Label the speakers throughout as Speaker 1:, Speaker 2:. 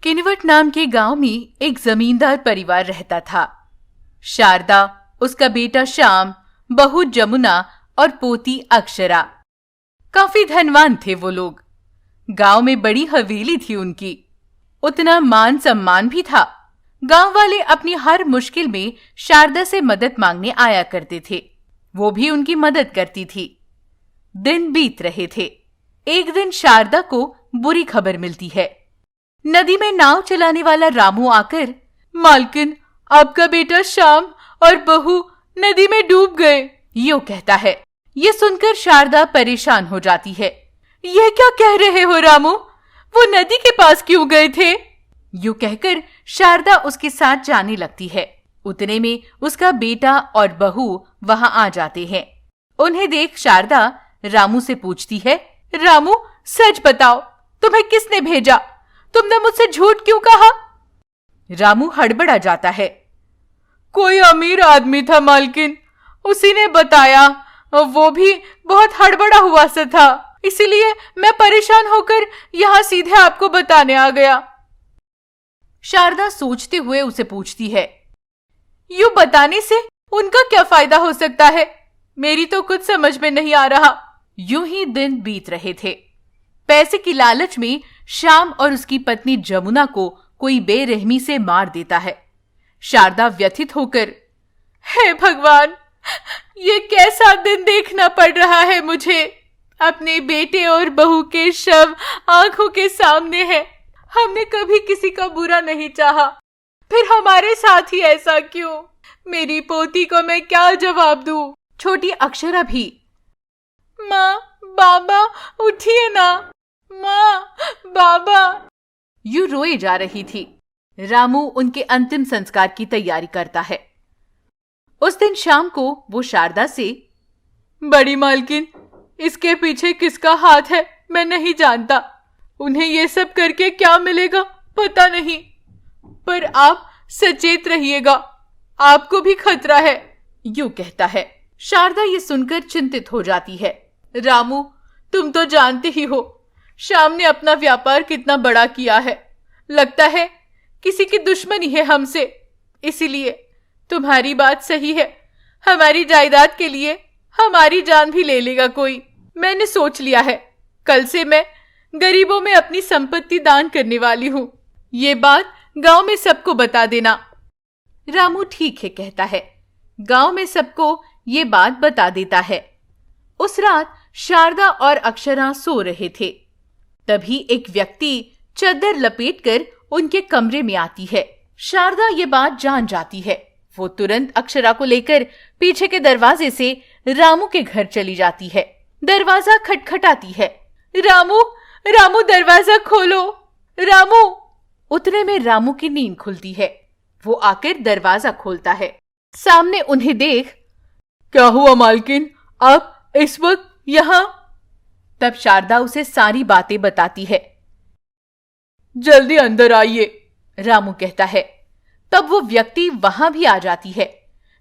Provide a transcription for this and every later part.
Speaker 1: किनवट नाम के गांव में एक जमींदार परिवार रहता था। शारदा, उसका बेटा श्याम, बहू जमुना और पोती अक्षरा। काफी धनवान थे वो लोग। गांव में बड़ी हवेली थी उनकी। उतना मान सम्मान भी था। गांव वाले अपनी हर मुश्किल में शारदा से मदद मांगने आया करते थे। वो भी उनकी मदद करती थी। दिन बीत रहे थे। एक दिन शारदा को बुरी खबर मिलती है। नदी में नाव चलाने वाला रामू आकर, मालकिन, आपका बेटा श्याम और बहू नदी में डूब गए, यूं कहता है। ये सुनकर शारदा परेशान हो जाती है। यह क्या कह रहे हो रामू? वो नदी के पास क्यों गए थे? यूं कहकर शारदा उसके साथ जाने लगती है। उतने में उसका बेटा और बहू वहां आ जाते हैं। उन्हें देख शारदा रामू से पूछती है, रामू, सच बताओ, तुम्हें किसने भेजा? तुमने मुझसे झूठ क्यों कहा? रामू हड़बड़ा जाता है। कोई अमीर आदमी था मालकिन, उसी ने बताया। वो भी बहुत हड़बड़ा हुआ सा था, इसीलिए मैं परेशान होकर यहाँ सीधे आपको बताने आ गया। शारदा सोचते हुए उसे पूछती है, यूं बताने से उनका क्या फायदा हो सकता है? मेरी तो कुछ समझ में नहीं आ रहा। यूं ही दिन बीत रहे थे। पैसे की लालच में श्याम और उसकी पत्नी जमुना को कोई बेरहमी से मार देता है। शारदा व्यथित होकर, हे भगवान, ये कैसा दिन देखना पड़ रहा है मुझे। अपने बेटे और बहू के शव आंखों के सामने है। हमने कभी किसी का बुरा नहीं चाहा, फिर हमारे साथ ही ऐसा क्यों? मेरी पोती को मैं क्या जवाब दूं? छोटी अक्षरा भी, माँ, बाबा, उठिए ना, माँ, बाबा, यूं रोए जा रही थी। रामू उनके अंतिम संस्कार की तैयारी करता है। उस दिन शाम को वो शारदा से, बड़ी मालकिन, इसके पीछे किसका हाथ है मैं नहीं जानता। उन्हें ये सब करके क्या मिलेगा पता नहीं, पर आप सचेत रहिएगा, आपको भी खतरा है, यूं कहता है। शारदा ये सुनकर चिंतित हो जाती है। रामू, तुम तो जानते ही हो श्याम ने अपना व्यापार कितना बड़ा किया है। लगता है किसी की दुश्मनी है हमसे, इसीलिए तुम्हारी बात सही है, हमारी जायदाद के लिए हमारी जान भी ले लेगा कोई। मैंने सोच लिया है, कल से मैं गरीबों में अपनी संपत्ति दान करने वाली हूँ। ये बात गांव में सबको बता देना। रामू ठीक है कहता है। गांव में सबको ये बात बता देता है। उस रात शारदा और अक्षरा सो रहे थे। तभी एक व्यक्ति चादर लपेटकर उनके कमरे में आती है। शारदा ये बात जान जाती है। वो तुरंत अक्षरा को लेकर पीछे के दरवाजे से रामू के घर चली जाती है। दरवाजा खटखटाती है। रामू, रामू, दरवाजा खोलो, रामू। उतने में रामू की नींद खुलती है। वो आकर दरवाजा खोलता है। सामने उन्हें देख, क्या हुआ मालकिन, आप इस वक्त यहाँ? तब शारदा उसे सारी बातें बताती है। जल्दी अंदर आइए, रामू कहता है। तब वो व्यक्ति वहां भी आ जाती है।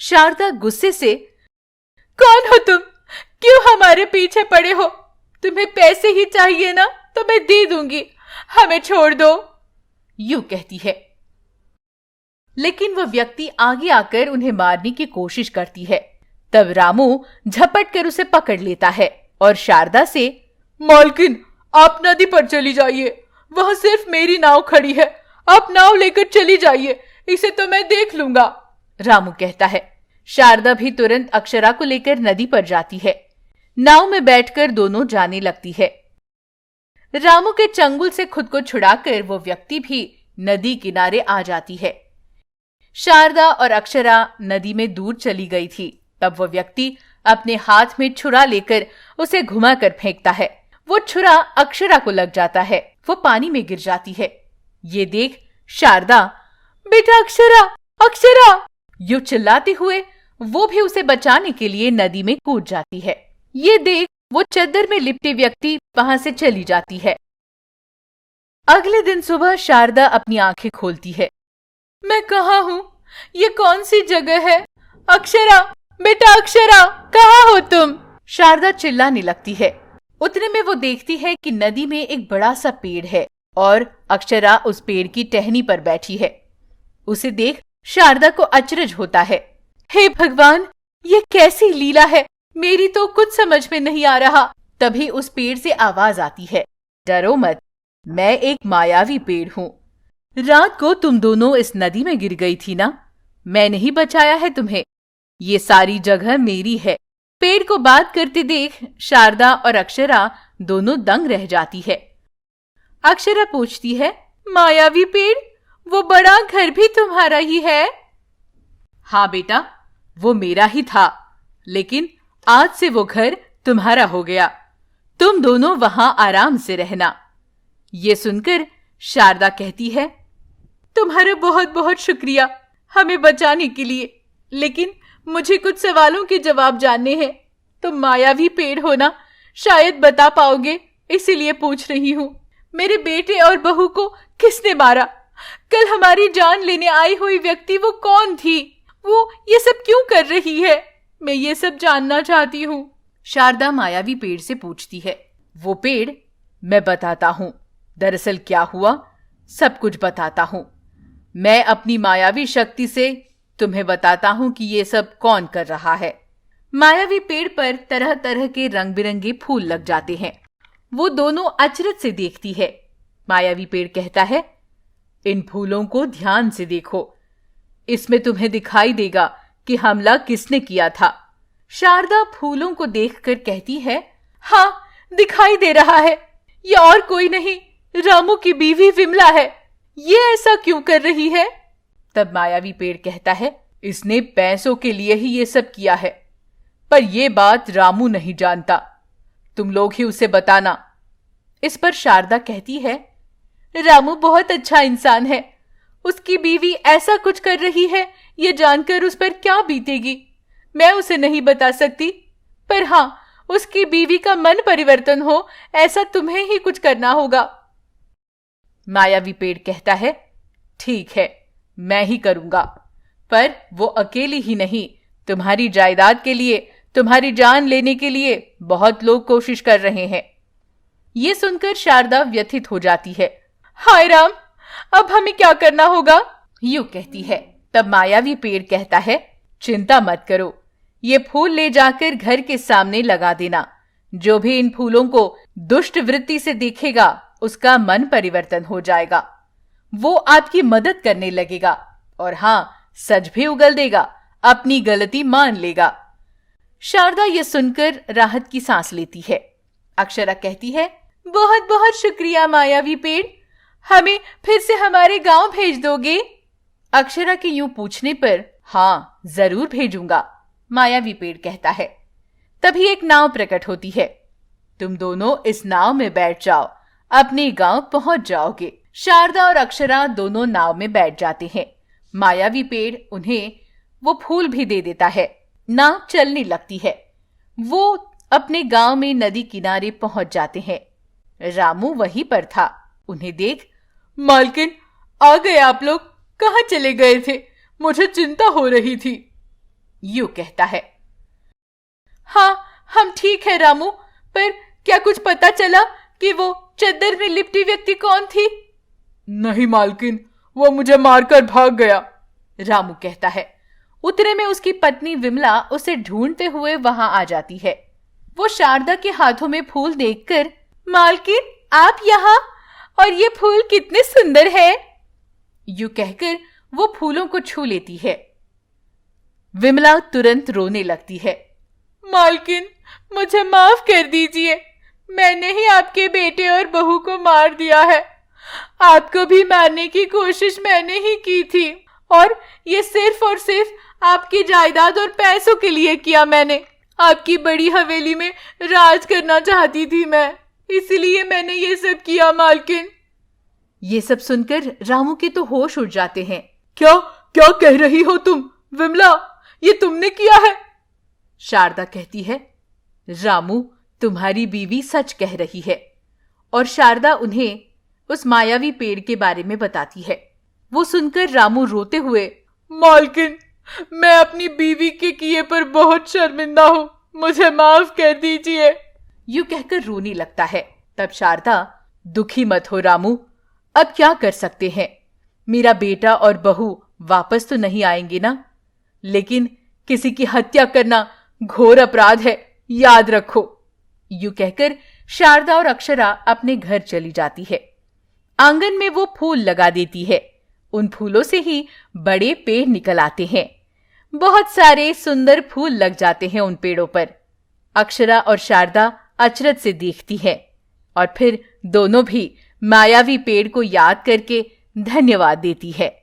Speaker 1: शारदा गुस्से से, कौन हो तुम? क्यों हमारे पीछे पड़े हो? तुम्हें पैसे ही चाहिए ना, तो मैं दे दूंगी, हमें छोड़ दो, यूं कहती है। लेकिन वह व्यक्ति आगे आकर उन्हें मारने की कोशिश करती है। तब रामू झपट कर उसे पकड़ लेता है और शारदा से, मालकिन, आप नदी पर चली जाइए, वहां सिर्फ मेरी नाव खड़ी है, आप नाव लेकर चली जाइए, इसे तो मैं देख लूंगा, रामू कहता है। शारदा भी तुरंत अक्षरा को लेकर नदी पर जाती है। नाव में बैठकर दोनों जाने लगती है। रामू के चंगुल से खुद को छुड़ाकर वो व्यक्ति भी नदी किनारे आ जाती है। शारदा और अक्षरा नदी में दूर चली गई थी। तब वो व्यक्ति अपने हाथ में छुरा लेकर उसे घुमाकर फेंकता है। वो छुरा अक्षरा को लग जाता है। वो पानी में गिर जाती है। ये देख शारदा, बेटा अक्षरा, अक्षरा, यूं चिल्लाते हुए वो भी उसे बचाने के लिए नदी में कूद जाती है। ये देख वो चादर में लिपटे व्यक्ति वहां से चली जाती है। अगले दिन सुबह शारदा अपनी आंखें खोलती है। मैं कहाँ हूँ? ये कौन सी जगह है? अक्षरा, बेटा अक्षरा, कहाँ हो तुम? शारदा चिल्लाने लगती है। उतने में वो देखती है कि नदी में एक बड़ा सा पेड़ है और अक्षरा उस पेड़ की टहनी पर बैठी है। उसे देख शारदा को अचरज होता है। हे भगवान, ये कैसी लीला है, मेरी तो कुछ समझ में नहीं आ रहा। तभी उस पेड़ से आवाज आती है, डरो मत, मैं एक मायावी पेड़ हूँ। रात को तुम दोनों इस नदी में गिर गई थी ना, मैंने ही बचाया है तुम्हें। ये सारी जगह मेरी है। पेड़ को बात करते देख शारदा और अक्षरा दोनों दंग रह जाती है। अक्षरा पूछती है, मायावी पेड़, वो बड़ा घर भी तुम्हारा ही है? हाँ बेटा, वो मेरा ही था, लेकिन आज से वो घर तुम्हारा हो गया। तुम दोनों वहां आराम से रहना। ये सुनकर शारदा कहती है, तुम्हारा बहुत बहुत शुक्रिया हमें बचाने के लिए, लेकिन मुझे कुछ सवालों के जवाब जानने हैं। तुम मायावी पेड़ हो ना, शायद बता पाओगे, इसीलिए पूछ रही हूँ। मेरे बेटे और बहू को किसने मारा? कल हमारी जान लेने आई हुई व्यक्ति वो कौन थी? वो ये सब क्यों कर रही है? मैं ये सब जानना चाहती हूँ। शारदा मायावी पेड़ से पूछती है। वो पेड़, मैं बताता हूँ, दरअसल क्या हुआ सब कुछ बताता हूँ। मैं अपनी मायावी शक्ति से तुम्हें बताता हूँ कि ये सब कौन कर रहा है। मायावी पेड़ पर तरह तरह के रंग बिरंगे फूल लग जाते हैं। वो दोनों अचरज से देखती है। मायावी पेड़ कहता है, इन फूलों को ध्यान से देखो, इसमें तुम्हें दिखाई देगा कि हमला किसने किया था। शारदा फूलों को देखकर कहती है, हाँ दिखाई दे रहा है, ये और कोई नहीं, रामू की बीवी विमला है। ये ऐसा क्यों कर रही है? तब मायावी पेड़ कहता है, इसने पैसों के लिए ही ये सब किया है, पर यह बात रामू नहीं जानता, तुम लोग ही उसे बताना। इस पर शारदा कहती है, रामू बहुत अच्छा इंसान है, उसकी बीवी ऐसा कुछ कर रही है, ये जानकर उस पर क्या बीतेगी, मैं उसे नहीं बता सकती। पर हाँ, उसकी बीवी का मन परिवर्तन हो, ऐसा तुम्हें ही कुछ करना होगा। मायावी पेड़ कहता है, ठीक है, मैं ही करूंगा, पर वो अकेली ही नहीं, तुम्हारी जायदाद के लिए, तुम्हारी जान लेने के लिए बहुत लोग कोशिश कर रहे हैं। ये सुनकर शारदा व्यथित हो जाती है। हाय राम, अब हमें क्या करना होगा? यूं कहती है। तब मायावी पेड़ कहता है, चिंता मत करो, ये फूल ले जाकर घर के सामने लगा देना। जो भी इन फूलों को दुष्ट वृत्ति से देखेगा, उसका मन परिवर्तन हो जाएगा, वो आपकी मदद करने लगेगा, और हाँ, सच भी उगल देगा, अपनी गलती मान लेगा। शारदा ये सुनकर राहत की सांस लेती है। अक्षरा कहती है, बहुत बहुत शुक्रिया मायावी पेड़, हमें फिर से हमारे गांव भेज दोगे? अक्षरा के यूं पूछने पर हाँ जरूर भेजूंगा, मायावी पेड़ कहता है। तभी एक नाव प्रकट होती है। तुम दोनों इस नाव में बैठ जाओ, अपने गांव पहुंच जाओगे। शारदा और अक्षरा दोनों नाव में बैठ जाते हैं। मायावी पेड़ उन्हें वो फूल भी दे देता है। नाव चलने लगती है। वो अपने गांव में नदी किनारे पहुंच जाते हैं। रामू वहीं पर था। उन्हें देख, मालकिन आ गए आप लोग, कहाँ चले गए थे? मुझे चिंता हो रही थी। यूं कहता है। हाँ, हम ठीक है रामू, पर क्या कुछ पता चला कि वो चद्दर में लिपटी व्यक्ति कौन थी? नहीं मालकिन, वो मुझे मारकर भाग गया, रामू कहता है। उतने में उसकी पत्नी विमला उसे ढूंढते हुए वहां आ जाती है। वो शारदा के हाथों में फूल देखकर, मालकिन आप यहाँ, और ये फूल कितने सुंदर है, यूं कहकर वो फूलों को छू लेती है। विमला तुरंत रोने लगती है। मालकिन मुझे माफ कर दीजिए, मैंने ही आपके बेटे और बहू को मार दिया है। आपको भी मारने की कोशिश मैंने ही की थी, और ये सिर्फ और सिर्फ आपकी जायदाद और पैसों के लिए किया मैंने। आपकी बड़ी हवेली में राज करना चाहती थी मैं, इसलिए मैंने ये सब किया मालकिन। ये सब सुनकर रामू के तो होश उड़ जाते हैं। क्या क्या कह रही हो तुम विमला, ये तुमने किया है? शारदा कहती है, रामू तुम्हारी बीवी सच कह रही है। और शारदा उन्हें उस मायावी पेड़ के बारे में बताती है। वो सुनकर रामू रोते हुए, मालकिन मैं अपनी बीवी के किए पर बहुत शर्मिंदा हूँ, मुझे माफ कर दीजिए, यूं कहकर रोने लगता है। तब शारदा, दुखी मत हो रामू, अब क्या कर सकते हैं? मेरा बेटा और बहू वापस तो नहीं आएंगे ना? लेकिन किसी की हत्या करना घोर अपराध है, याद रखो। यूं कहकर शारदा और अक्षरा अपने घर चली जाती है। आंगन में वो फूल लगा देती है। उन फूलों से ही बड़े पेड़ निकल आते हैं। बहुत सारे सुंदर फूल लग जाते हैं उन पेड़ों पर। अक्षरा और शारदा अचरज से देखती है और फिर दोनों भी मायावी पेड़ को याद करके धन्यवाद देती है।